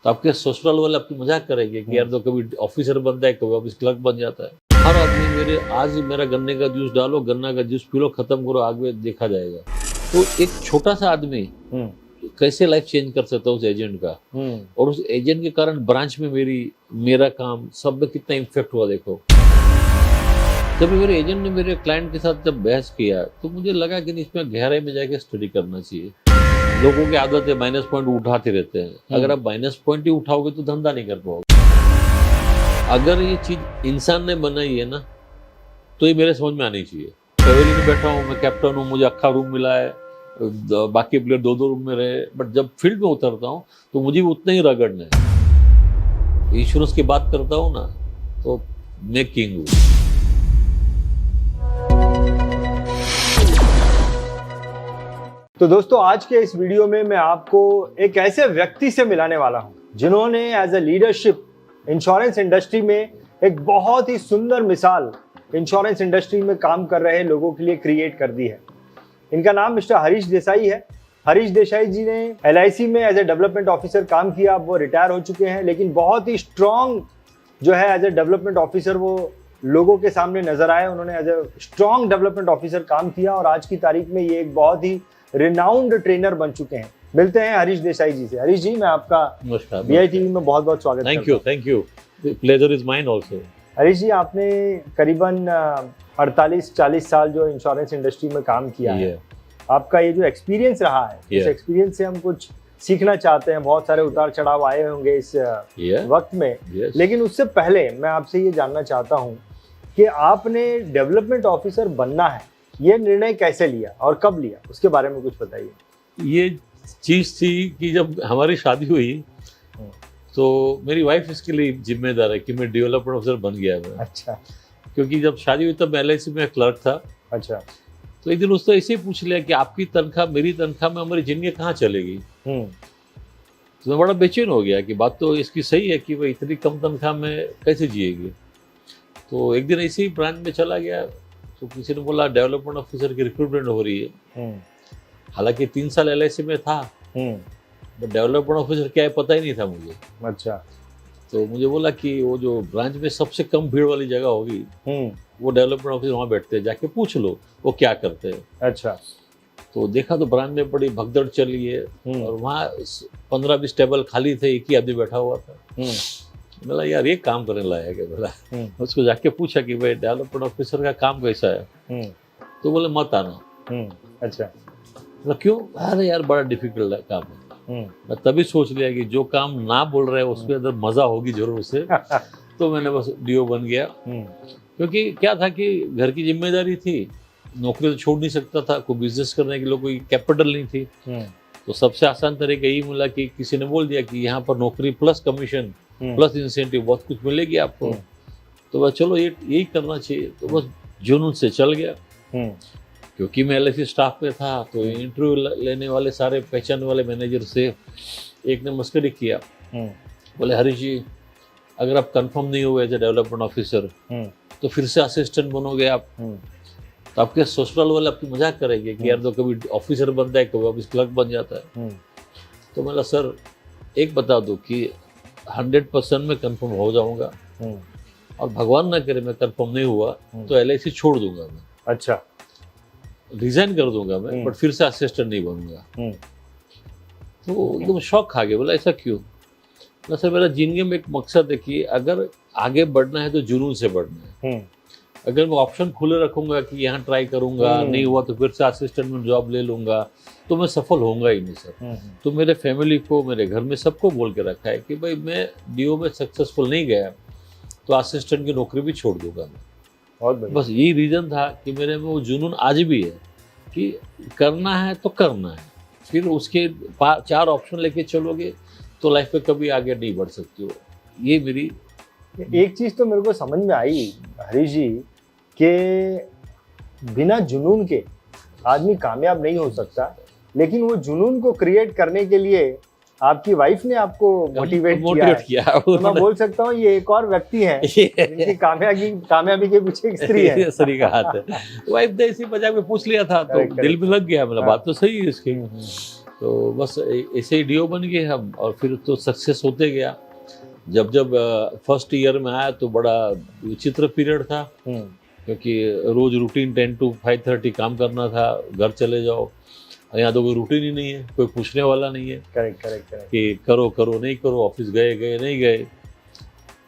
तो आपके ससुराल वाले आपकी मजाक करेंगे कि यार तो कभी ऑफिसर बनता है, कभी ऑफिस क्लर्क बन जाता है। हर आदमी मेरे आज मेरा गन्ने का जूस डालो, गन्ना का जूस पी लो, खत्म करो, आगे देखा जाएगा। तो एक छोटा सा आदमी कैसे लाइफ चेंज कर सकता है उस एजेंट का, और उस एजेंट के कारण ब्रांच में मेरा काम सब में कितना इम्फेक्ट हुआ देखो। जब मेरे एजेंट ने मेरे क्लाइंट के साथ जब बहस किया तो मुझे लगा कि इसमें गहराई में जाके स्टडी करना चाहिए। लोगों की आदत है माइनस पॉइंट उठाते रहते हैं, अगर आप माइनस पॉइंट ही उठाओगे तो धंधा नहीं कर पाओगे। अगर ये चीज इंसान ने बनाई है ना तो ये मेरे समझ में आनी चाहिए। पवेलियन में बैठा हूँ, मैं कैप्टन हूँ, मुझे अक्खा रूम मिला है, बाकी प्लेयर दो दो रूम में रहे, बट जब फील्ड में उतरता हूँ तो मुझे भी उतना ही रगड़ना है। इंश्योरेंस की बात करता हूँ ना तो मैं किंग हूँ। तो दोस्तों, आज के इस वीडियो में मैं आपको एक ऐसे व्यक्ति से मिलाने वाला हूं जिन्होंने as a leadership insurance industry में एक बहुत ही सुंदर मिसाल इंश्योरेंस इंडस्ट्री में काम कर रहे लोगों के लिए क्रिएट कर दी है। इनका नाम मिस्टर हरीश देसाई है। हरीश देसाई जी ने LIC में एज ए डेवलपमेंट ऑफिसर काम किया। अब वो रिटायर हो चुके हैं, लेकिन बहुत ही स्ट्रॉन्ग जो है एज ए डेवलपमेंट ऑफिसर वो लोगों के सामने नजर आए। उन्होंने as a strong development officer काम किया और आज की तारीख में ये एक बहुत ही रिनाउंड ट्रेनर बन चुके हैं। मिलते हैं हरीश देसाई जी से। हरीश जी, मैं आपका BI TV में बहुत बहुत स्वागत करता हूं। Thank you, pleasure is mine also. Harish ji, आपने करीबन 48-40 साल जो इंश्योरेंस इंडस्ट्री में काम किया है। आपका ये जो एक्सपीरियंस रहा है, इस एक्सपीरियंस से हम कुछ सीखना चाहते हैं। बहुत सारे उतार चढ़ाव आए होंगे इस वक्त में, लेकिन उससे पहले मैं आपसे ये जानना चाहता हूँ कि आपने डेवलपमेंट ऑफिसर बनना है, ये निर्णय कैसे लिया और कब लिया, उसके बारे में कुछ बताइए। ये चीज थी कि जब हमारी शादी हुई तो मेरी वाइफ इसके लिए जिम्मेदार है कि मैं डेवलपमेंट ऑफिसर बन गया मैं। अच्छा। क्योंकि जब शादी हुई तब LIC में क्लर्क था। अच्छा। तो एक दिन उसने ऐसे ही पूछ लिया कि आपकी तनख्वाह मेरी तनख्वाह में हमारी जिंदगी कहाँ चलेगी। तो मैं बड़ा बेचैन हो गया कि बात तो इसकी सही है कि भाई इतनी कम तनख्वाह में कैसे जिएगी। तो एक दिन ऐसे ही ब्रांच में चला गया तो किसी ने बोला डेवलपमेंट ऑफिसर की रिक्रूटमेंट हो रही है। हालांकि 3 साल LIC में था, बट डेवलपमेंट ऑफिसर क्या है पता ही नहीं था मुझे। अच्छा। तो मुझे बोला कि वो जो ब्रांच में सबसे कम भीड़ वाली जगह होगी वो डेवलपमेंट ऑफिसर वहाँ बैठते हैं, जाके पूछ लो वो क्या करते हैं। अच्छा। तो देखा तो ब्रांच में बड़ी भगदड़ चली है और वहाँ 15-20 टेबल खाली थे, एक ही आदमी बैठा हुआ था। बोला यार ये काम करने लायक है। बोला उसको जाके पूछा कि भाई डेवलपमेंट ऑफिसर का काम कैसा है। तो बोले मत आना। अच्छा। मतलब क्यों? अरे यार बड़ा डिफिकल्ट काम है। मैं तभी सोच लिया कि जो काम ना बोल रहे हैं उसमें अंदर मजा होगी जरूर उसे। तो मैंने बस DO बन गया। क्योंकि क्या था कि घर की जिम्मेदारी थी, नौकरी तो छोड़ नहीं सकता था, कोई बिजनेस करने के लिए कोई कैपिटल नहीं थी। तो सबसे आसान तरीका यही मिला कि किसी ने बोल दिया कि यहाँ पर नौकरी प्लस कमीशन प्लस इंसेंटिव बहुत कुछ मिलेगी आपको। तो बस चलो यही करना चाहिए। तो बस जुनून से चल गया। क्योंकि मैं LIC स्टाफ पे था तो इंटरव्यू लेने वाले सारे पहचान वाले मैनेजर से एक ने मस्करी किया। बोले हरीश जी, अगर आप कंफर्म नहीं हुए एज ए डेवलपमेंट ऑफिसर तो फिर से असिस्टेंट बनोगे आप। तो आपके ससुराल वाले आपकी मजाक करेंगे कि यार तो कभी ऑफिसर बनता है, कभी ऑफिस क्लर्क बन जाता है। तो मैं सर एक बता दो कि 100% में कंफर्म हो जाऊंगा, और भगवान ना करे मैं कंफर्म नहीं हुआ तो LIC छोड़ दूंगा मैं। अच्छा। रिजाइन कर दूंगा मैं, बट फिर से असिस्टेंट नहीं बनूंगा। तो एकदम शौक खा गया। बोला ऐसा क्यों? ना सर मेरा जिंदगी में एक मकसद है कि अगर आगे बढ़ना है तो जुनून से बढ़ना है। अगर मैं ऑप्शन खुले रखूंगा कि यहाँ ट्राई करूंगा, नहीं हुआ तो फिर से असिस्टेंट में जॉब ले लूंगा, तो मैं सफल होऊंगा ही नहीं सर। तो मेरे फैमिली को, मेरे घर में सबको बोल के रखा है कि भाई मैं DO में सक्सेसफुल नहीं गया तो असिस्टेंट की नौकरी भी छोड़ दूंगा मैं। बस यही रीज़न था कि मेरे में वो जुनून आज भी है कि करना है तो करना है। फिर उसके 4 ऑप्शन लेके चलोगे तो लाइफ में कभी आगे नहीं बढ़ सकती हो। ये मेरी एक चीज़ तो मेरे को समझ में आई हरीश जी कि बिना जुनून के आदमी कामयाब नहीं हो सकता, लेकिन वो जुनून को क्रिएट करने के लिए आपकी वाइफ ने आपको मोटिवेट किया। तो मैं बोल सकता हूँ ये एक और व्यक्ति है जिनकी कामयाबी के पीछे एक स्त्री है। स्त्री का हाथ है। वाइफ ने इसी मजाक में पूछ लिया था तो दिल में लग गया। मतलब बात तो सही है इसकी। तो बस ऐसे ही डीओ बन गए हम, और फिर तो सक्सेस होते गया। जब जब फर्स्ट ईयर में आया तो बड़ा विचित्र पीरियड था, क्योंकि रोज रूटीन 10 to 5:30 काम करना था, घर चले जाओ। और यहाँ तो कोई रूटीन ही नहीं है, कोई पूछने वाला नहीं है। करेक्ट कि करो करो नहीं करो, ऑफिस गए गए नहीं गए।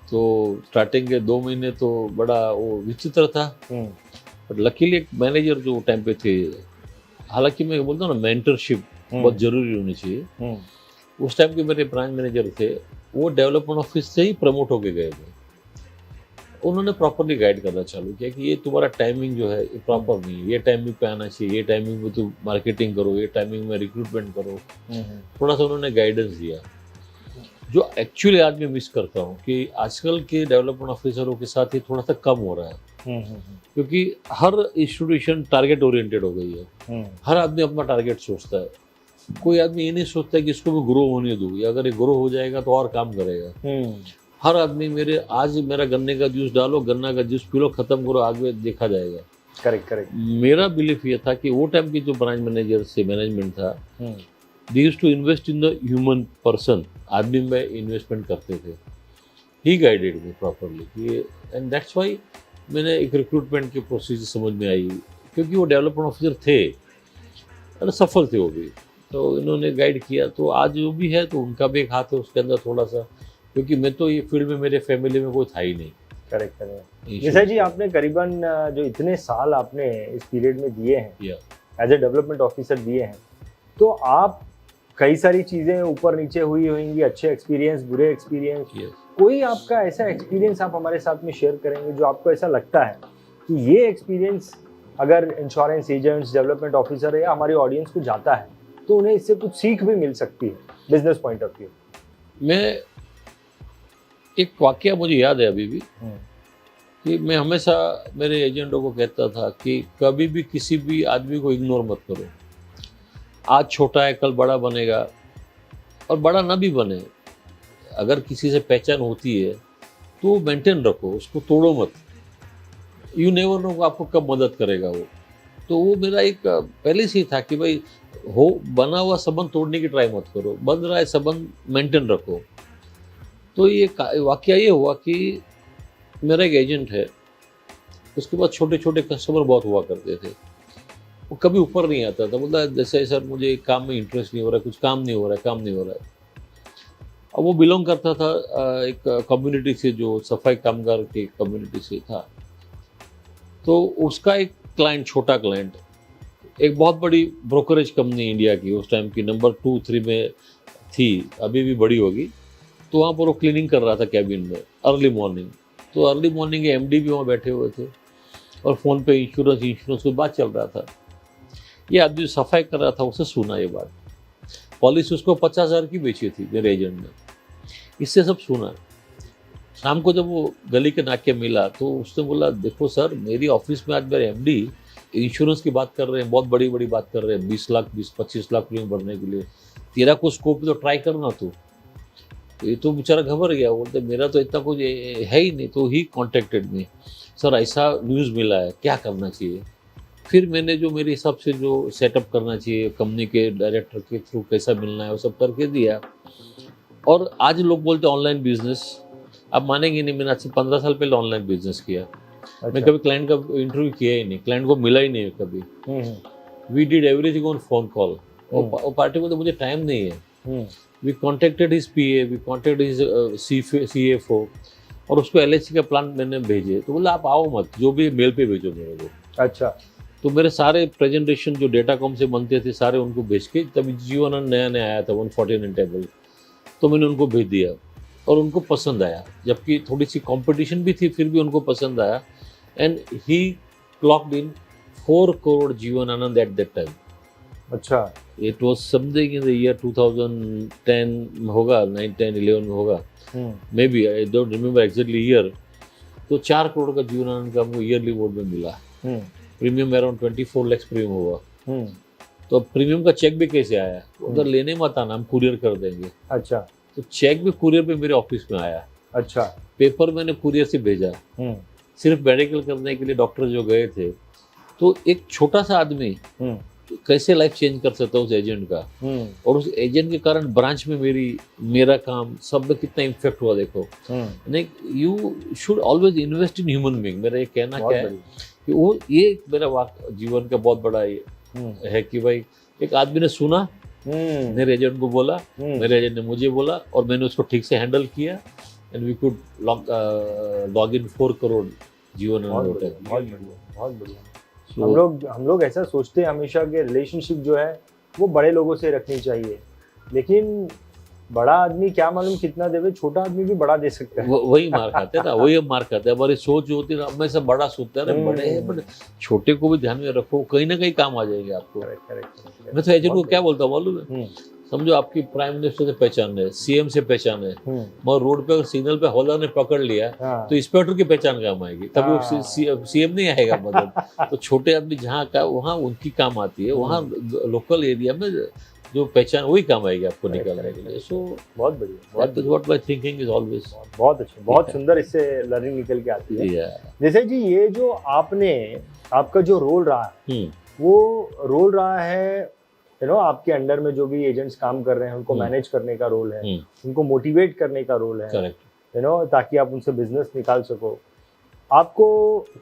तो स्टार्टिंग के 2 महीने तो बड़ा वो विचित्र था। बट लकीली एक मैनेजर जो टाइम पे थे, हालांकि मैं बोलता हूँ ना, मेंटरशिप बहुत जरूरी होनी चाहिए। उस टाइम के मेरे ब्रांच मैनेजर थे, वो डेवलपमेंट ऑफिस से ही प्रमोट होके गए थे। उन्होंने प्रॉपरली गाइड करना चालू किया कि ये तुम्हारा टाइमिंग जो है ये प्रॉपर नहीं है, ये टाइमिंग पे आना चाहिए, ये टाइमिंग में तुम मार्केटिंग करो, ये टाइमिंग में रिक्रूटमेंट करो। थोड़ा सा उन्होंने गाइडेंस दिया, जो एक्चुअली आज मैं मिस करता हूँ कि आजकल के डेवलपमेंट ऑफिसरों के साथ ये थोड़ा सा कम हो रहा है। क्योंकि हर इंस्टीट्यूशन टारगेट ओरिएंटेड हो गई है। हर आदमी अपना टारगेट सोचता है। कोई आदमी ये नहीं सोचता कि इसको मैं ग्रो होने दूँ, या अगर ये ग्रो हो जाएगा तो और काम करेगा। हर आदमी आज मेरा गन्ने का जूस डालो, गन्ना का जूस पी लो, खत्म करो, आगे देखा जाएगा। करेक्ट। मेरा बिलीफ ये था कि वो टाइम की जो ब्रांच मैनेजर से मैनेजमेंट था, they used to invest in the human person, आदमी में इन्वेस्टमेंट करते थे। He guided me properly, and that's why मैंने एक रिक्रूटमेंट की प्रोसीजर समझ में आई, क्योंकि वो डेवलपमेंट ऑफिसर थे और सफल थे वो भी। तो इन्होंने गाइड किया, तो आज जो भी है तो उनका भी एक हाथ है उसके अंदर थोड़ा सा, क्योंकि मैं तो ये फील्ड में, मेरे फैमिली में कोई था ही नहीं। करेक्ट। निशा जी, आपने करीबन जो इतने साल आपने इस पीरियड में दिए हैं एज ए डेवलपमेंट ऑफिसर दिए हैं, तो आप कई सारी चीज़ें ऊपर नीचे हुई होंगी, अच्छे एक्सपीरियंस, बुरे एक्सपीरियंस। कोई आपका ऐसा एक्सपीरियंस आप हमारे साथ में शेयर करेंगे जो आपको ऐसा लगता है कि ये एक्सपीरियंस अगर इंश्योरेंस एजेंट्स, डेवलपमेंट ऑफिसर या हमारी ऑडियंस को जाता है तो उन्हें इससे कुछ सीख भी मिल सकती है बिजनेस पॉइंट ऑफ व्यू? मैं एक वाकया मुझे याद है अभी भी, कि मैं हमेशा मेरे एजेंटों को कहता था कि कभी भी किसी भी आदमी को इग्नोर मत करो। आज छोटा है, कल बड़ा बनेगा, और बड़ा ना भी बने, अगर किसी से पहचान होती है तो मेंटेन रखो, उसको तोड़ो मत। यू नेवर नो आपको कब मदद करेगा वो। तो वो मेरा एक पहले से ही था कि भाई, हो बना हुआ संबंध तोड़ने की ट्राई मत करो, बन रहा है संबंध मेंटेन रखो। तो ये वाकया ये हुआ कि मेरा एक एजेंट है, उसके बाद छोटे छोटे कस्टमर बहुत हुआ करते थे। वो कभी ऊपर नहीं आता था, बोलता जैसे सर मुझे काम में इंटरेस्ट नहीं हो रहा है, कुछ काम नहीं हो रहा है। अब वो बिलोंग करता था एक कम्युनिटी से, जो सफाई कामगार की कम्युनिटी से था। तो उसका एक क्लाइंट, छोटा क्लाइंट, एक बहुत बड़ी ब्रोकरेज कंपनी इंडिया की, उस टाइम की नंबर 2-3 में थी, अभी भी बड़ी होगी। तो वहाँ पर वो क्लीनिंग कर रहा था कैबिन में अर्ली मॉर्निंग। तो अर्ली मॉर्निंग के एमडी भी वहाँ बैठे हुए थे, और फ़ोन पे इंश्योरेंस की बात चल रहा था। ये आदमी सफाई कर रहा था, उसे सुना ये बात। पॉलिसी उसको 50,000 की बेची थी मेरे एजेंट ने, इससे सब सुना। शाम को जब वो गली के नाके मिला तो उसने बोला, देखो सर, मेरी ऑफिस में आज मेरे एमडी इंश्योरेंस की बात कर रहे हैं, बहुत बड़ी बड़ी बात कर रहे हैं, 20 लाख 20-25 लाख प्रीमियम भरने के लिए। तेरा को स्कोप तो ट्राई करना तू। तो ये तो बेचारा घबर गया, बोलते मेरा तो इतना कुछ है ही नहीं। तो ही कॉन्टेक्टेड मी, सर ऐसा न्यूज़ मिला है, क्या करना चाहिए। फिर मैंने जो मेरे हिसाब से जो सेटअप करना चाहिए, कंपनी के डायरेक्टर के थ्रू कैसा मिलना है, वो सब करके दिया। और आज लोग बोलते हैं ऑनलाइन बिजनेस, आप मानेंगे नहीं, मैंने आज से 15 साल पहले ऑनलाइन बिजनेस किया। अच्छा। मैं कभी क्लाइंट का इंटरव्यू किया ही नहीं, क्लाइंट को मिला ही नहीं कभी। We did everything on phone call. वो पार्टी को तो मुझे टाइम नहीं है। We contacted his PA, we contacted his CFO, और उसको एलआईसी का प्लान मैंने भेजे। तो बोला आप आओ मत, जो भी मेल पे भेजो मेरे को। अच्छा। तो मेरे सारे प्रेजेंटेशन जो डेटाकॉम से बनते थे सारे उनको भेज के, तभी जीवन नया आया था 149 टेबल, तो मैंने उनको भेज दिया और उनको पसंद आया। जबकि थोड़ी सी कंपटीशन भी थी, फिर भी उनको पसंद आया। And he clogged in 4 crore Jeevan Anand at that time. अच्छा। It was something in the year 2010 होगा, 9, 10, 11 में होगा, may be, I don't remember exactly year. तो 4 करोड़ का जीवन आनंद का हमको ईयरली अवार्ड में मिला। प्रीमियम अराउंड 24 लाख प्रीमियम हुआ। तो प्रीमियम का चेक भी कैसे आया, उधर लेने मत आना, हम कुरियर कर देंगे। अच्छा। तो चेक भी कुरियर पे मेरे ऑफिस में आया। अच्छा। पेपर मैंने कुरियर से भेजा, सिर्फ मेडिकल करने के लिए डॉक्टर जो गए थे। तो एक छोटा सा आदमी कैसे लाइफ चेंज कर सकता हूँ उस एजेंट का, और उस एजेंट के कारण ब्रांच में मेरा काम सब में कितना इम्पैक्ट हुआ देखो। नहीं, you should always invest in human being. मेरा ये कहना क्या है कि वो ये मेरा जीवन का बहुत बड़ा ये है कि भाई एक आदमी ने सुना, मेरे एजेंट को बोला, मेरे एजेंट ने मुझे बोला, और मैंने उसको ठीक से हैंडल किया, and we could log in 4 crore जीवन। बहुत बढ़िया। हम लोग ऐसा सोचते हैं हमेशा कि रिलेशनशिप जो है वो बड़े लोगों से रखनी चाहिए, लेकिन बड़ा आदमी क्या मालूम कितना देवे, छोटा आदमी भी बड़ा दे सकता है। वही मार खाते हैं ना, वही हम मार खाते हैं। हमारी सोच जो होती है ना, हमें से बड़ा सोचते हैं, बड़े हैं, बट छोटे को भी ध्यान में रखो, कहीं ना कहीं काम आ जाएंगे आपको। मैं तो एजेंट को क्या बोलता हूँ मालूम है, समझो आपकी प्राइम मिनिस्टर से पहचान है, सीएम से पहचान है, मगर रोड पे अगर सिग्नल पे हौलदार ने पकड़ लिया तो इंस्पेक्टर की पहचान काम आएगी, तभी वो सीएम नहीं आएगा मदद। तो छोटे आदमी जहाँ का वहाँ उनकी काम आती है, वहाँ लोकल एरिया में जो पहचान वही काम आएगी आपको निकालने के लिए। सो बहुत बढ़िया, what my thinking is always. बहुत अच्छा, बहुत सुंदर इससे लर्निंग निकल के आती है। जैसे जी ये जो आपका जो रोल रहा है, वो रोल रहा है आपके अंडर में जो भी एजेंट्स काम कर रहे हैं उनको मैनेज करने का रोल है, उनको मोटिवेट करने का रोल है, ताकि आप उनसे बिजनेस निकाल सको। आपको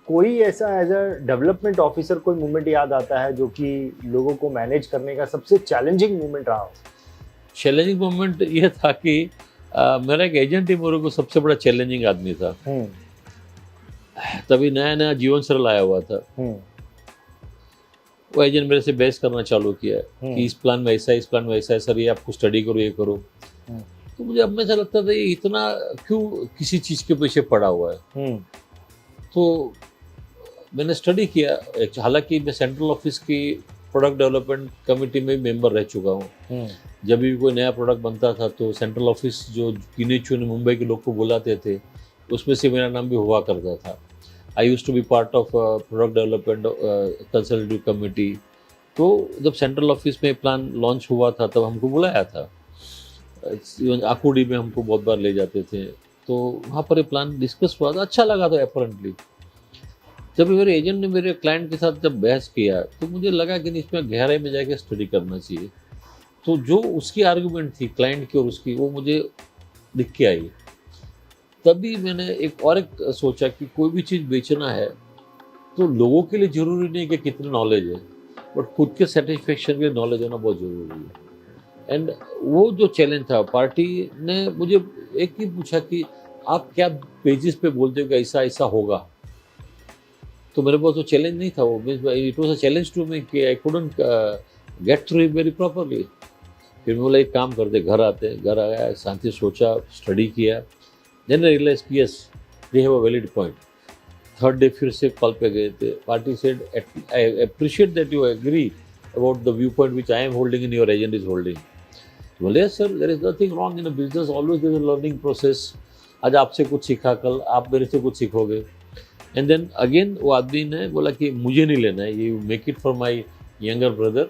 कोई ऐसा एज अ डेवलपमेंट ऑफिसर कोई मोमेंट याद आता है जो कि लोगों को मैनेज करने का सबसे चैलेंजिंग मोमेंट रहा हो? चैलेंजिंग मोमेंट ये था कि मेरा एक एजेंट ही मेरे को सबसे बड़ा चैलेंजिंग आदमी था। तभी नया नया जीवन सरल आया हुआ था। वो एजेंट मेरे से बहस करना चालू किया कि इस प्लान में ऐसा है, इस प्लान में ऐसा है, सर ये आपको स्टडी करो, ये करो। तो मुझे अब में ऐसा लगता था ये इतना क्यों किसी चीज़ के पीछे पड़ा हुआ है। तो मैंने स्टडी किया, हालांकि मैं सेंट्रल ऑफिस की प्रोडक्ट डेवलपमेंट कमेटी में मेंबर रह चुका हूँ। जब भी कोई नया प्रोडक्ट बनता था तो सेंट्रल ऑफिस जो गिने चुने मुंबई के लोग को बुलाते थे, उसमें से मेरा नाम भी हुआ करता था। I used to be part of product development consultative committee. तो जब सेंट्रल ऑफिस में प्लान लॉन्च हुआ था तब हमको बुलाया था, आकुड़ी में हमको बहुत बार ले जाते थे, तो वहाँ पर ये प्लान डिस्कस हुआ था, अच्छा लगा था अपरेंटली। जब मेरे एजेंट ने मेरे क्लाइंट के साथ जब बहस किया तो मुझे लगा कि इसमें गहराई में जाके स्टडी करना चाहिए। तो जो उसकी आर्गुमेंट थी क्लाइंट की और उसकी, वो मुझे दिख के आई। तभी मैंने एक सोचा कि कोई भी चीज़ बेचना है तो लोगों के लिए ज़रूरी नहीं कि कितनी नॉलेज है, बट खुद के सेटिस्फेक्शन के लिए नॉलेज होना बहुत ज़रूरी है। एंड वो जो चैलेंज था, पार्टी ने मुझे एक ही पूछा कि आप क्या पेजेस पे बोलते हो कि ऐसा ऐसा होगा। तो मेरे पास वो चैलेंज नहीं था, वो it was a challenge to me कि I couldn't get through it very properly. फिर मैं बोला एक काम करते, घर आया, शांति सोचा, स्टडी किया, देन आई रियलाइज कि yes they have a valid point. Third day फिर से कॉल पे गए थे, party said I appreciate that you agree about the view point which I am holding in your agent is holding. बोले yes sir, there is nothing wrong in a business, always there is a learning process. आज आपसे कुछ सीखा, कल आप मेरे से कुछ सीखोगे। एंड देन अगेन वो आदमी ने बोला कि मुझे नहीं लेना है, you make it for my younger brother,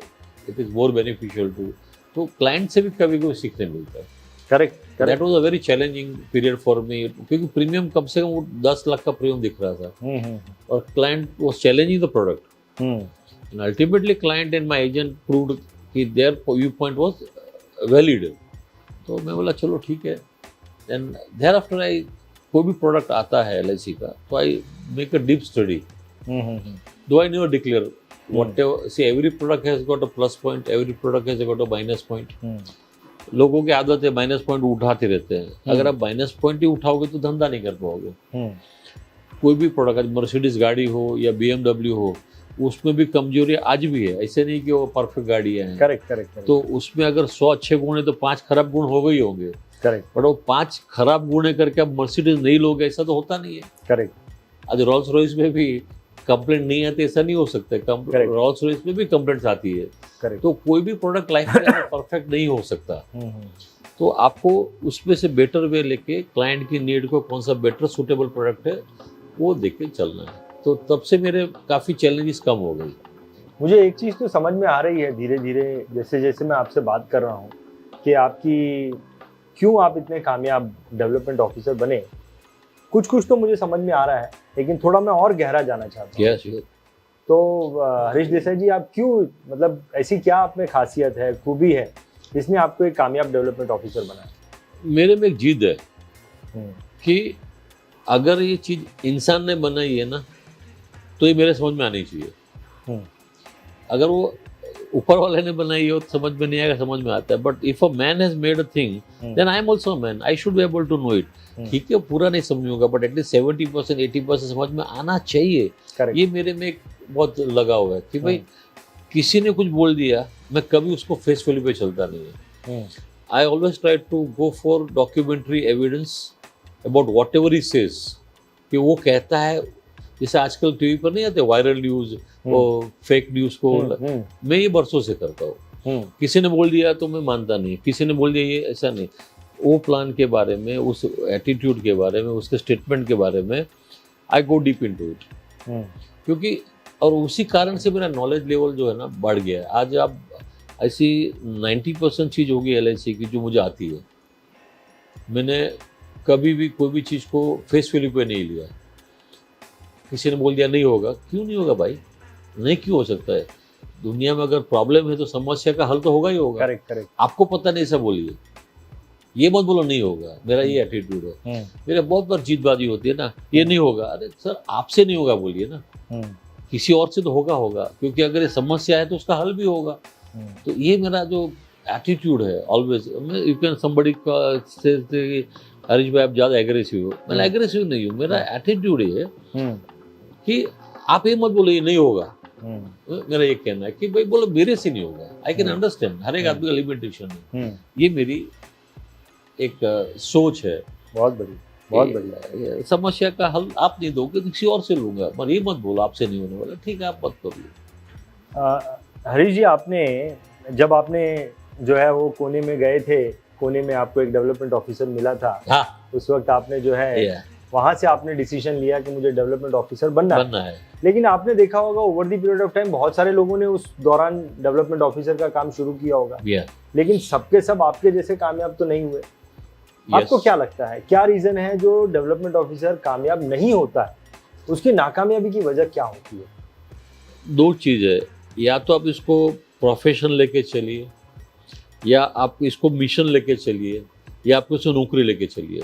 it is more beneficial to. तो क्लाइंट से भी कभी कभी सीखने मिलता है। Correct, that was a very challenging period for me, क्योंकि प्रीमियम कम से कम 10 लाख का प्रीमियम दिख रहा था और client was challenging the product. And ultimately client and my agent proved कि their view point was valid. तो मैं बोला चलो ठीक है। एंड देयर आफ्टर आई, कोई भी प्रोडक्ट आता है LIC का, तो I make a deep study. Though I never declare whatever, see every product has got a plus point, every product has got a minus point. लोगों की आदत है माइनस पॉइंट उठाते रहते हैं। अगर आप माइनस पॉइंट ही उठाओगे तो धंधा नहीं कर पाओगे। कोई भी प्रोडक्ट, मर्सिडीज गाड़ी हो या BMW हो, उसमें भी कमजोरी आज भी है, ऐसे नहीं कि वो परफेक्ट गाड़ियाँ हैं। करेक्ट। तो उसमें अगर 100 अच्छे गुण है तो 5 खराब गुण हो गए होंगे। करेक्ट। बट वो 5 खराब गुण है करके आप मर्सिडीज नहीं लोगे, ऐसा तो होता नहीं है। करेक्ट। आज रोल्स रॉयस में भी कंप्लेंट नहीं आती, ऐसा नहीं हो सकता। रोल्स रॉयस में भी कंप्लेंट्स आती है। तो कोई भी प्रोडक्ट लाइफ में परफेक्ट नहीं हो सकता। तो आपको उसमें से बेटर वे लेके क्लाइंट की नीड को कौन सा बेटर सूटेबल प्रोडक्ट है वो देख के चलना है। तो तब से मेरे काफ़ी चैलेंजेस कम हो गई। मुझे एक चीज़ तो समझ में आ रही है धीरे धीरे, जैसे जैसे मैं आपसे बात कर रहा हूँ, कि क्यों आप इतने कामयाब डेवलपमेंट ऑफिसर बने। कुछ तो मुझे समझ में आ रहा है, लेकिन थोड़ा मैं और गहरा जाना चाहता हूँ। तो हरीश देसाई जी, आप क्यों, मतलब ऐसी क्या आप में खासियत है, खूबी है जिसने आपको एक कामयाब डेवलपमेंट ऑफिसर बनाया? मेरे में एक जिद है हम्म, कि अगर ये चीज़ इंसान ने बनाई है ना, तो ये मेरे समझ में आनी चाहिए। हम्म, अगर वो ऊपर वाले ने बनाई हो तो समझ में नहीं आएगा, समझ में आता है। But if a man has made a thing, then I am also man, I should be able to know it. ठीक है, पूरा नहीं समझूंगा, बट एटलीस्ट 70% 80% समझ में आना चाहिए। करेक्ट। ये मेरे में एक बहुत लगा हुआ है कि भाई किसी ने कुछ बोल दिया, मैं कभी उसको फेस वैल्यू पे चलता नहीं है। I always try to go for documentary evidence about whatever he says, कि वो कहता है। जैसे आजकल टीवी पर नहीं आते वायरल न्यूज़ और फेक न्यूज़ को, मैं ये बरसों से करता हूँ। किसी ने बोल दिया तो मैं मानता नहीं, किसी ने बोल दिया ये ऐसा नहीं। वो प्लान के बारे में, उस एटीट्यूड के बारे में, उसके स्टेटमेंट के बारे में आई गो डीप इनटू इट, क्योंकि और उसी कारण से मेरा नॉलेज लेवल जो है ना बढ़ गया है। आज आप ऐसी 90% चीज़ होगी LIC की जो मुझे आती है। मैंने कभी भी कोई भी चीज़ को फेस वैल्यू पे नहीं लिया। किसी ने बोल दिया नहीं होगा, क्यों नहीं होगा भाई? नहीं क्यों हो सकता है? दुनिया में अगर प्रॉब्लम है तो समस्या का हल तो होगा ही होगा। Correct correct. आपको पता नहीं, ऐसा बोलिए, ये मत बोलो नहीं होगा। मेरा ये एटीट्यूड है। मेरे बहुत बार जीतबाजी होती है ना, ये नहीं होगा। अरे सर, आपसे नहीं होगा बोलिए ना, किसी और से तो होगा, क्योंकि अगर ये समस्या है तो उसका हल भी होगा। तो ये मेरा जो एटीट्यूड है ऑलवेज। यू कैन समबडी से हरीश भाई आप ज़्यादा एग्रेसिव हो, मैं एग्रेसिव नहीं हूँ। मेरा एटीट्यूड ये है कि आप ये मत बोलो ये नहीं होगा। मेरा ये कहना है कि भाई बोलो मेरे से नहीं होगा। आई कैन अंडरस्टैंड, हर एक आदमी का लिमिटेशन है। ये मेरी एक सोच है। बहुत बढ़िया, बहुत बढ़िया। समस्या का हल आप नहीं दोगे, किसी और से लूंगा, पर ये मत बोलो आपसे नहीं होने वाला। ठीक है, आप मत करिए। हरीश जी, आपने जब आपने जो है वो कोने में गए थे, कोने में आपको एक डेवलपमेंट ऑफिसर मिला था, हाँ, उस वक्त आपने जो है वहां से आपने डिसीजन लिया कि मुझे डेवलपमेंट ऑफिसर बनना है। लेकिन आपने देखा होगा over the period of time बहुत सारे लोगों ने उस दौरान डेवलपमेंट ऑफिसर का काम शुरू किया होगा, लेकिन सबके सब आपके जैसे कामयाब तो नहीं हुए। आपको क्या लगता है, क्या रीजन है जो डेवलपमेंट ऑफिसर कामयाब नहीं होता है? उसकी नाकामयाबी की वजह क्या होती है? दो चीज़ है, या तो आप इसको प्रोफेशन लेके चलिए, या आप इसको मिशन लेके चलिए, या आप इसको नौकरी लेके चलिए।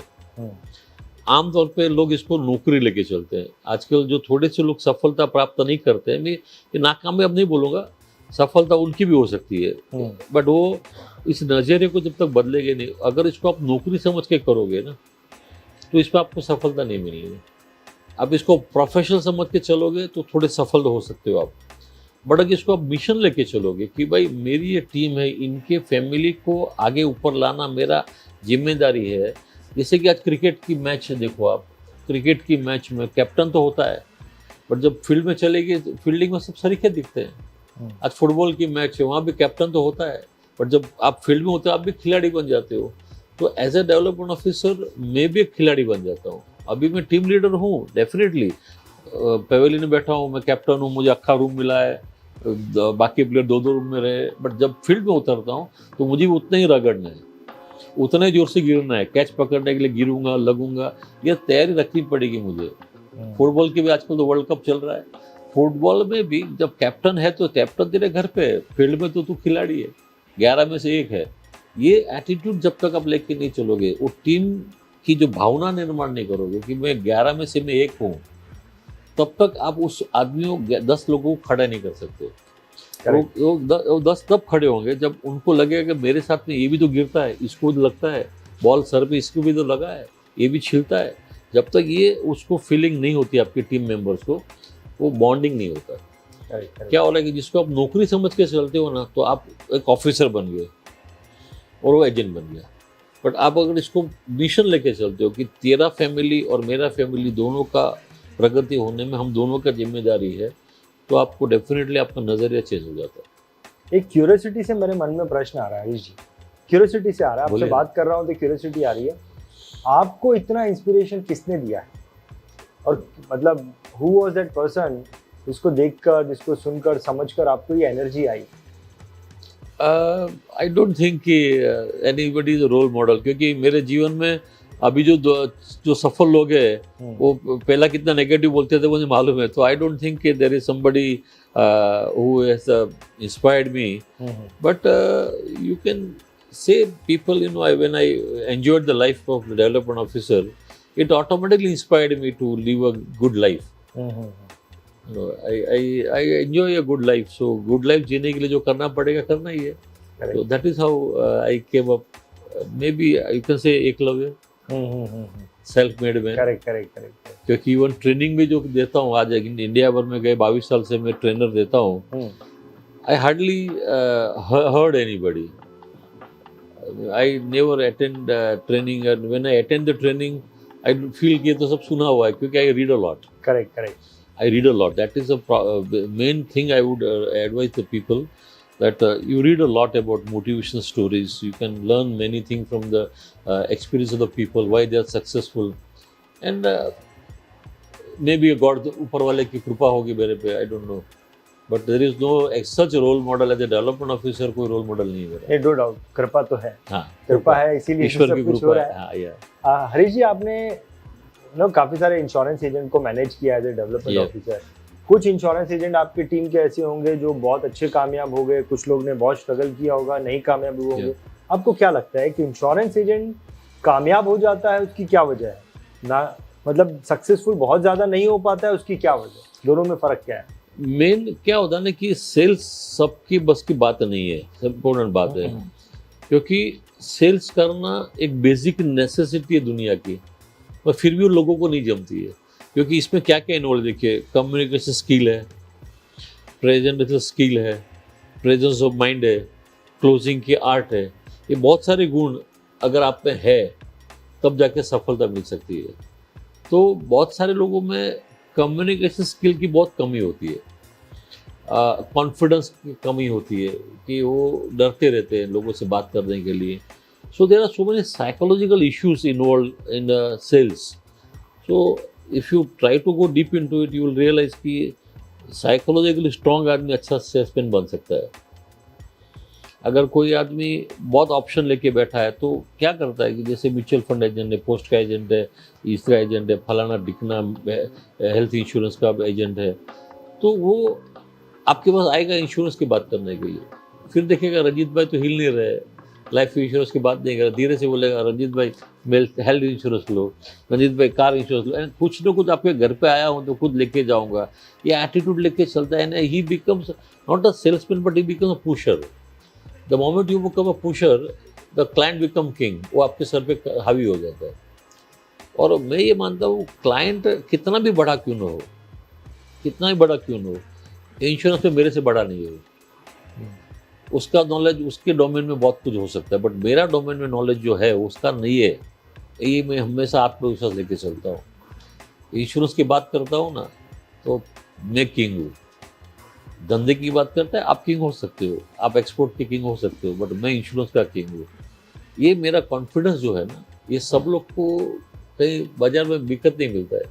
आमतौर पे लोग इसको नौकरी लेके चलते हैं। आजकल जो थोड़े से लोग सफलता प्राप्त नहीं करते हैं, मैं ये नाकामयाब नहीं बोलूँगा, सफलता उनकी भी हो सकती है, बट वो इस नज़रिए को जब तक बदलेंगे नहीं। अगर इसको आप नौकरी समझ के करोगे ना, तो इस पर आपको सफलता नहीं मिलेगी। आप इसको प्रोफेशनल समझ के चलोगे तो थोड़े सफल हो सकते हो आप। बट अगर इसको आप मिशन लेके चलोगे कि भाई मेरी ये टीम है, इनके फैमिली को आगे ऊपर लाना मेरा जिम्मेदारी है। जैसे कि आज क्रिकेट की मैच देखो आप, क्रिकेट की मैच में कैप्टन तो होता है, बट जब फील्ड में चलेगी तो फील्डिंग में सब सरीखे दिखते हैं। आज फुटबॉल की मैच है, वहाँ भी कैप्टन तो होता है, बट जब आप फील्ड में होते हो आप भी खिलाड़ी बन जाते हो। तो एज ए डेवलपमेंट ऑफिसर मैं भी एक खिलाड़ी बन जाता हूँ। अभी मैं टीम लीडर हूँ, डेफिनेटली पेवेलियन में बैठा हूँ, मैं कैप्टन हूँ, मुझे अक्खा रूम मिला है, बाकी प्लेयर दो रूम में रहे। बट जब फील्ड में उतरता हूँ तो मुझे भी उतना ही रगड़ना है, उतना ही जोर से गिरना है, कैच पकड़ने के लिए गिरूंगा, लगूंगा, यह तैयारी रखनी पड़ेगी मुझे। फुटबॉल की भी आजकल तो वर्ल्ड कप चल रहा है, फुटबॉल में भी जब कैप्टन है तो कैप्टन तेरे घर पे है, फील्ड में तो तू खिलाड़ी है, 11 में से 1 है। ये एटीट्यूड जब तक आप लेके नहीं चलोगे, वो टीम की जो भावना निर्माण नहीं करोगे कि मैं 11 में से मैं 1 हूँ, तब तक आप उस आदमी को 10 लोगों को खड़ा नहीं कर सकते। वो 10 तब खड़े होंगे जब उनको लगेगा कि मेरे साथ में ये भी तो गिरता है, इसको तो लगता है, बॉल सर पे इसको भी तो लगा है, ये भी छिलता है। जब तक ये उसको फीलिंग नहीं होती आपके टीम मेंबर्स को, वो बॉन्डिंग नहीं होता। क्या हो रहा है कि जिसको आप नौकरी समझ के चलते हो ना, तो आप एक ऑफिसर बन गए और वो एजेंट बन गया। बट आप अगर इसको मिशन लेके चलते हो कि तेरा फैमिली और मेरा फैमिली दोनों का प्रगति होने में हम दोनों का जिम्मेदारी है, तो आपको डेफिनेटली आपका नजरिया चेंज हो जाता है। एक क्यूरियोसिटी से मेरे मन में प्रश्न आ रहा है हरीश जी, क्यूरियोसिटी से आ रहा है, आपसे बात कर रहा हूँ तो क्यूरियोसिटी आ रही है। आपको इतना इंस्पिरेशन किसने दिया है? और मतलब हु वाज दैट पर्सन जिसको देखकर, जिसको सुनकर, समझकर आपको ये energy I? I don't think कि एनीबडी इज रोल मॉडल, क्योंकि मेरे जीवन में अभी जो सफल लोग हैं वो पहला कितना नेगेटिव बोलते थे मुझे मालूम है, तो I don't think there is somebody who has inspired me, but you can say people, when I enjoyed the life of the development officer, it automatically inspired me to live a good life. I enjoy a good life, so good life जीने के लिए जो करना पड़ेगा करना ही है. So that is how I came up. Maybe you can say Eklavya, self-made man. Correct. क्योंकि even training भी जो देता हूँ, आज इंडिया भर में गए 22 साल से मैं ट्रेनर देता हूँ. I hardly heard anybody. I never attend training, and when I attend the training, I feel कि ये तो सब सुना हुआ है, क्योंकि I read a lot. Correct. I read a lot. That is the main thing I would advise the people, that you read a lot about motivational stories. You can learn many things from the experience of the people, why they are successful, and maybe God ऊपर वाले की कृपा होगी मेरे पे, I don't know. But there is no such role model as a development officer. कोई role model नहीं है मेरा. No doubt, कृपा तो है. हाँ, कृपा है, इसीलिए ईश्वर की कृपा है. हाँ, yeah. हरीश जी, आपने काफी सारे इंश्योरेंस एजेंट को मैनेज किया एज ए डेवलपमेंट ऑफिसर. कुछ इंश्योरेंस एजेंट आपकी टीम के ऐसे होंगे जो बहुत अच्छे कामयाब हो गए, कुछ लोग ने बहुत स्ट्रगल किया होगा, नहीं कामयाब हुए होंगे. आपको क्या लगता है कि इंश्योरेंस एजेंट कामयाब हो जाता है, उसकी क्या वजह है? ना मतलब सक्सेसफुल बहुत ज्यादा नहीं हो पाता है, उसकी क्या वजह? दोनों में फर्क क्या है? मेन क्या होता है ना कि सेल्स सबकी बस की बात नहीं है, इम्पोर्टेंट बात है, क्योंकि सेल्स करना एक बेसिक नेसेसिटी है दुनिया की, पर फिर भी उन लोगों को नहीं जमती है. क्योंकि इसमें क्या क्या इन्वॉल्व, देखिए, कम्युनिकेशन स्किल है, प्रेजेंटेशन स्किल है, प्रेजेंस ऑफ माइंड है, क्लोजिंग की आर्ट है. ये बहुत सारे गुण अगर आप में है तब जाके सफलता मिल सकती है. तो बहुत सारे लोगों में कम्युनिकेशन स्किल की बहुत कमी होती है, कॉन्फिडेंस की कमी होती है, कि वो डरते रहते हैं लोगों से बात करने के लिए. So there are so many psychological issues involve in sales. So if you try to go deep into it, you will realise कि साइकोलॉजिकली स्ट्रॉन्ग आदमी अच्छा सेल्समैन बन सकता है. अगर कोई आदमी बहुत ऑप्शन लेके बैठा है तो क्या करता है कि जैसे म्यूचुअल फंड एजेंट है, पोस्ट का एजेंट है, इसका एजेंट है, फलाना डिकना हेल्थ इंश्योरेंस का एजेंट है, तो वो आपके पास आएगा इंश्योरेंस की बात करने के लिए. फिर देखेगा रंजीत भाई तो हिल नहीं रहे, लाइफ इंश्योरेंस की बात नहीं कर रहा, धीरे से बोलेगा रंजीत भाई हेल्थ इंश्योरेंस लो, रंजीत भाई कार इंश्योरेंस लो, एंड कुछ ना कुछ आपके घर पे आया हूँ तो खुद लेके जाऊँगा, ये एटीट्यूड लेके चलता है ना. ही becomes not a salesman but he becomes a pusher. The moment you become a pusher, the client become king. वो आपके सर पे हावी हो जाता है. और मैं ये मानता हूँ क्लाइंट कितना भी बड़ा क्यों ना हो, कितना भी बड़ा क्यों ना हो, इंश्योरेंस पे मेरे से बड़ा नहीं है. उसका नॉलेज उसके डोमेन में बहुत कुछ हो सकता है, बट मेरा डोमेन में नॉलेज जो है उसका नहीं है. ये मैं हमेशा आत्मविश्वास लेके चलता हूँ. इंश्योरेंस की बात करता हूँ ना तो मैं किंग हूँ. धंधे की बात करता है, आप किंग हो सकते हो, आप एक्सपोर्ट के किंग हो सकते हो, बट मैं इंश्योरेंस का किंग हूँ. ये मेरा कॉन्फिडेंस जो है ना, ये सब लोग को कहीं बाजार में बिकत नहीं मिलता है.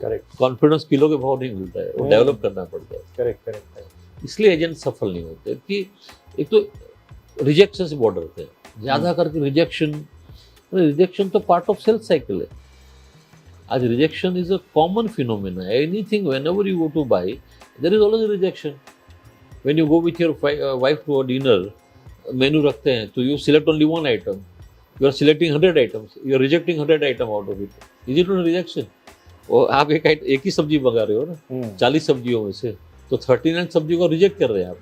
करेक्ट. कॉन्फिडेंस किलो के भाव नहीं मिलता है, वो डेवलप करना पड़ता है. करेक्ट. इसलिए एजेंट सफल नहीं होते कि एक तो रिजेक्शन से बहुत डरते हैं ज़्यादा करके. रिजेक्शन तो पार्ट ऑफ सेल्स साइकिल है. आज rejection is a common phenomena. Anything whenever you go to buy, there is always rejection. When you go with your wife to a dinner, menu रखते हैं तो you select only one item, you are selecting 100 items, you are rejecting 100 item out of it. Is it not rejection? और आप एक ही सब्जी मंगा रहे हो ना 40 सब्जियों में से, तो 39 सब्जियों को रिजेक्ट कर रहे हैं आप.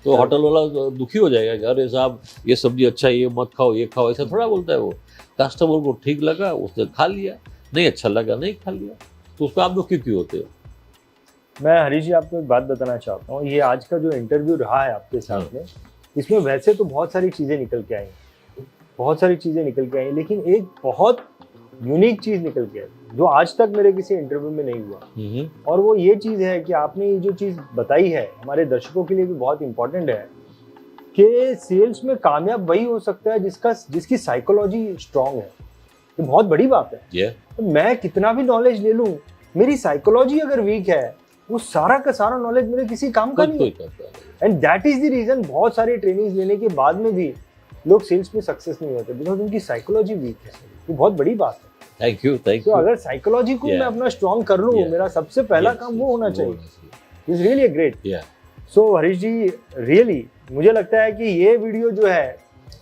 तो होटल वाला दुखी हो जाएगा कि अरे साहब ये सब्जी अच्छा है, ये मत खाओ, ये खाओ. ऐसा थोड़ा बोलता है वो. कस्टमर को ठीक लगा उसने खा लिया, नहीं अच्छा लगा नहीं खा लिया. तो उस पर आप लोग क्यों होते हो? मैं हरीश जी आपको एक बात बताना चाहता हूँ. ये आज का जो इंटरव्यू रहा है आपके साथ में, इसमें वैसे तो बहुत सारी चीज़ें निकल के आई, लेकिन एक बहुत यूनिक चीज़ निकल के आई जो आज तक मेरे किसी इंटरव्यू में नहीं हुआ. और वो ये चीज़ है कि आपने ये जो चीज़ बताई है हमारे दर्शकों के लिए भी बहुत इंपॉर्टेंट है कि सेल्स में कामयाब वही हो सकता है जिसकी साइकोलॉजी स्ट्रांग है. ये बहुत बड़ी बात है. तो मैं कितना भी नॉलेज ले लूँ, मेरी साइकोलॉजी अगर वीक है, वो सारा का सारा नॉलेज मेरे किसी काम का नहीं है. And that is the reason बहुत सारी ट्रेनिंग्स लेने के बाद में भी लोग सेल्स में सक्सेस नहीं होते, बिकॉज उनकी साइकोलॉजी वीक है. ये बहुत बड़ी बात है. थैंक यू तो अगर साइकोलॉजी को Yeah. मैं अपना स्ट्रॉन्ग कर लूँ, Yeah. मेरा सबसे पहला Yes, काम yes, वो होना वो चाहिए. होना चाहिए। Is really great. Yeah. So Harish ji, really मुझे लगता है कि ये वीडियो जो है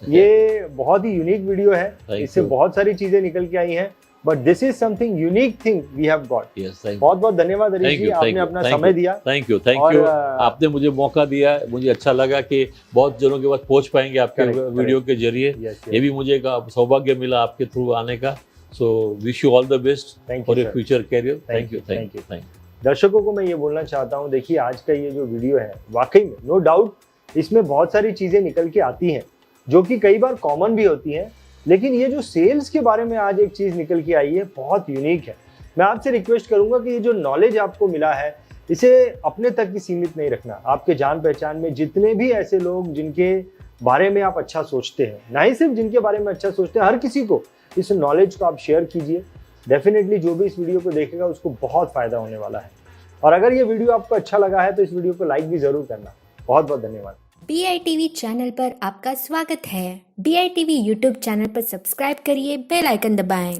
ये बहुत ही यूनिक वीडियो है. Thank इससे you. बहुत सारी चीजें निकल के आई हैं, but this is something unique thing we have got. Yes, thank you. बहुत बहुत धन्यवाद Harish Thank ji, you, thank आपने you, अपना thank समय you. दिया. थैंक यू और, आपने मुझे मौका दिया, मुझे अच्छा लगा कि बहुत जनों के पास पहुंच पाएंगे आपके Correct, वीडियो के जरिए. Yes, yes. ये भी मुझे एक सौभाग्य मिला आपके थ्रू आने का. So wish you all the best Thank you, for your sir. Future career. Thank thank you, you, thank thank you, you. Thank you. दर्शकों को मैं ये बोलना चाहता हूँ, देखिए आज का ये जो वीडियो है वाकई में नो डाउट इसमें बहुत सारी चीजें निकल के आती हैं जो कि कई बार कॉमन भी होती हैं, लेकिन ये जो सेल्स के बारे में आज एक चीज निकल के आई है बहुत यूनिक है. मैं आपसे रिक्वेस्ट करूंगा कि ये जो नॉलेज आपको मिला है इसे अपने तक ही सीमित नहीं रखना. आपके जान पहचान में जितने भी ऐसे लोग जिनके बारे में आप अच्छा सोचते हैं, ना ही सिर्फ जिनके बारे में अच्छा सोचते हैं, हर किसी को इस नॉलेज को आप शेयर कीजिए. डेफिनेटली जो भी इस वीडियो को देखेगा उसको बहुत फायदा होने वाला है. और अगर ये वीडियो आपको अच्छा लगा है तो इस वीडियो को लाइक भी जरूर करना. बहुत बहुत धन्यवाद. BITV चैनल पर आपका स्वागत है. BITV यूट्यूब चैनल पर सब्सक्राइब करिए, बेल आइकन दबाएं.